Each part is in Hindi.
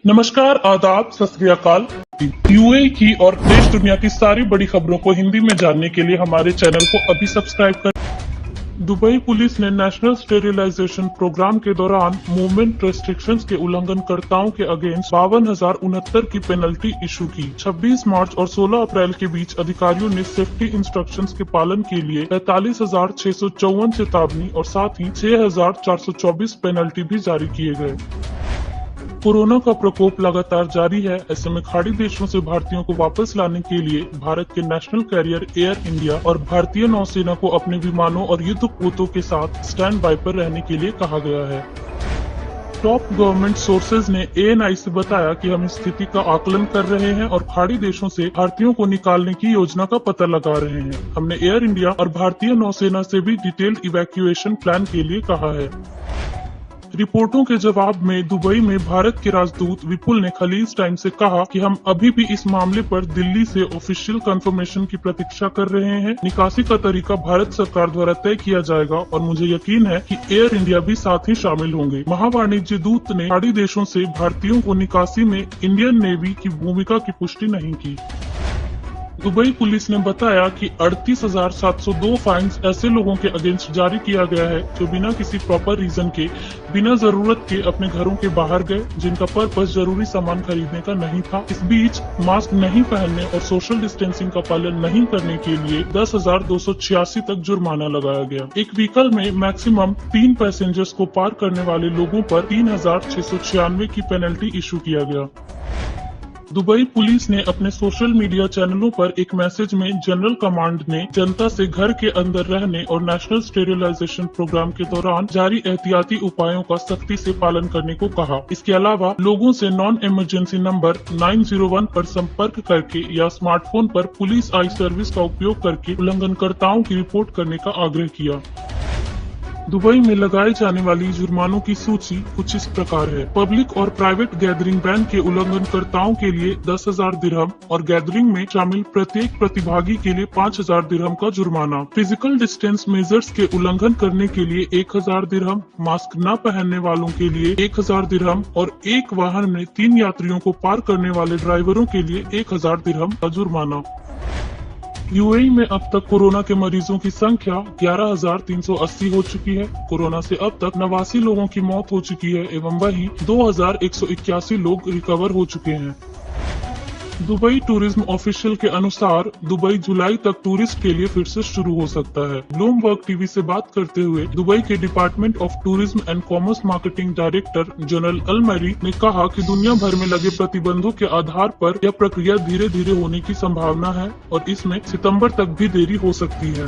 नमस्कार, आदाब, सत श्री अकाल। यूएई की और देश दुनिया की सारी बड़ी खबरों को हिंदी में जानने के लिए हमारे चैनल को अभी सब्सक्राइब करें। दुबई पुलिस ने नेशनल स्टेरिलाइजेशन प्रोग्राम के दौरान मूवमेंट रेस्ट्रिक्शंस के उल्लंघनकर्ताओं के अगेंस्ट 52,069 की पेनल्टी इशू की। 26 मार्च और 16 अप्रैल के बीच अधिकारियों ने सेफ्टी इंस्ट्रक्शंस के पालन के लिए 45,654 चेतावनी और साथ ही 6,424 पेनल्टी भी जारी किए गए। कोरोना का प्रकोप लगातार जारी है। ऐसे में खाड़ी देशों से भारतीयों को वापस लाने के लिए भारत के नेशनल कैरियर एयर इंडिया और भारतीय नौसेना को अपने विमानों और युद्धपोतों के साथ स्टैंड बाय पर रहने के लिए कहा गया है। टॉप गवर्नमेंट सोर्सेज ने एएनआई से बताया कि हम स्थिति का आकलन कर रहे हैं और खाड़ी देशों से भारतीयों को निकालने की योजना का पता लगा रहे हैं। हमने एयर इंडिया और भारतीय नौसेना से भी डिटेल्ड इवैक्यूएशन प्लान के लिए कहा है। रिपोर्टों के जवाब में दुबई में भारत के राजदूत विपुल ने खलीज टाइम्स से कहा कि हम अभी भी इस मामले पर दिल्ली से ऑफिशियल कंफर्मेशन की प्रतीक्षा कर रहे हैं। निकासी का तरीका भारत सरकार द्वारा तय किया जाएगा और मुझे यकीन है कि एयर इंडिया भी साथ ही शामिल होंगे। महावाणिज्य दूत ने खाड़ी देशों से भारतीयों को निकासी में इंडियन नेवी की भूमिका की पुष्टि नहीं की। दुबई पुलिस ने बताया कि 38,702 फाइन्स ऐसे लोगों के अगेंस्ट जारी किया गया है जो बिना किसी प्रॉपर रीजन के बिना जरूरत के अपने घरों के बाहर गए, जिनका पर्पस जरूरी सामान खरीदने का नहीं था। इस बीच मास्क नहीं पहनने और सोशल डिस्टेंसिंग का पालन नहीं करने के लिए 10,286 तक जुर्माना लगाया गया। एक व्हीकल में मैक्सिमम 3 पैसेंजर्स को पार करने वाले लोगों पर 3,696 की पेनल्टी इशू किया गया। दुबई पुलिस ने अपने सोशल मीडिया चैनलों पर एक मैसेज में जनरल कमांड ने जनता से घर के अंदर रहने और नेशनल स्टेरिलाइजेशन प्रोग्राम के दौरान जारी एहतियाती उपायों का सख्ती से पालन करने को कहा। इसके अलावा लोगों से नॉन इमरजेंसी नंबर 901 पर संपर्क करके या स्मार्टफोन पर पुलिस आई सर्विस का उपयोग करके उल्लंघनकर्ताओं की रिपोर्ट करने का आग्रह किया। दुबई में लगाए जाने वाली जुर्मानों की सूची कुछ इस प्रकार है। पब्लिक और प्राइवेट गैदरिंग बैन के उल्लंघनकर्ताओं के लिए 10,000 दिरहम और गैदरिंग में शामिल प्रत्येक प्रतिभागी के लिए 5,000 दिरहम का जुर्माना। फिजिकल डिस्टेंस मेजर्स के उल्लंघन करने के लिए 1,000 दिरहम, मास्क न पहनने वालों के लिए 1,000 दिरहम और एक वाहन में 3 यात्रियों को पार करने वाले ड्राइवरों के लिए 1,000 दिरहम का जुर्माना। यूएई में अब तक कोरोना के मरीजों की संख्या 11,380 हो चुकी है। कोरोना से अब तक 89 लोगों की मौत हो चुकी है एवं वहीं 2,181 लोग रिकवर हो चुके हैं। दुबई टूरिज्म ऑफिशियल के अनुसार दुबई जुलाई तक टूरिस्ट के लिए फिर से शुरू हो सकता है। ब्लूमबर्ग टीवी से बात करते हुए दुबई के department of tourism and commerce marketing director general Almarri ने कहा कि दुनिया भर में लगे प्रतिबंधों के आधार पर यह प्रक्रिया धीरे धीरे होने की संभावना है और इसमें सितंबर तक भी देरी हो सकती है।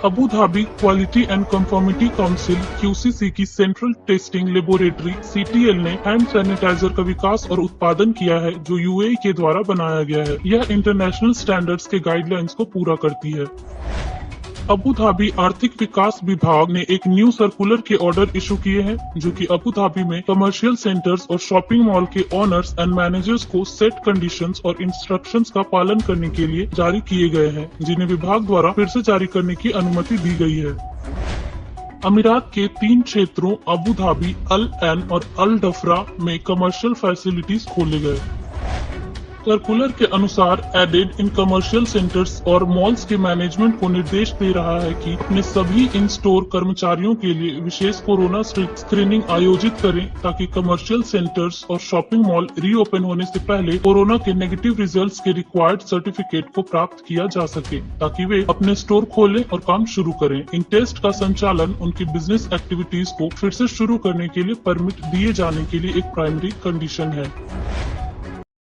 Abu Dhabi quality and conformity council QCC की सेंट्रल टेस्टिंग लेबोरेटरी CTL ने हैंड सैनिटाइजर का विकास और उत्पादन किया है जो यूएई के द्वारा बनाया गया है। यह इंटरनेशनल स्टैंडर्ड्स के गाइडलाइंस को पूरा करती है। अबू धाबी आर्थिक विकास विभाग ने एक न्यू सर्कुलर के ऑर्डर इशू किए हैं जो कि अबू धाबी में कमर्शियल सेंटर्स और शॉपिंग मॉल के ओनर्स एंड मैनेजर्स को सेट कंडीशंस और इंस्ट्रक्शंस का पालन करने के लिए जारी किए गए हैं, जिन्हें विभाग द्वारा फिर से जारी करने की अनुमति दी गई है। अमीरात के 3 क्षेत्रों अबू धाबी, अल एन और अल डफरा में कमर्शियल फैसिलिटीज खोले गए। सर्कुलर के अनुसार एडेड इन कमर्शियल सेंटर्स और मॉल्स के मैनेजमेंट को निर्देश दे रहा है कि अपने सभी इन स्टोर कर्मचारियों के लिए विशेष कोरोना स्क्रीनिंग आयोजित करें ताकि कमर्शियल सेंटर्स और शॉपिंग मॉल रीओपन होने से पहले कोरोना के नेगेटिव रिजल्ट्स के रिक्वायर्ड सर्टिफिकेट को प्राप्त किया जा सके ताकि वे अपने स्टोर खोलें और काम शुरू करें। इन टेस्ट का संचालन उनकी बिजनेस एक्टिविटीज को फिर से शुरू करने के लिए परमिट दिए जाने के लिए एक प्राइमरी कंडीशन है।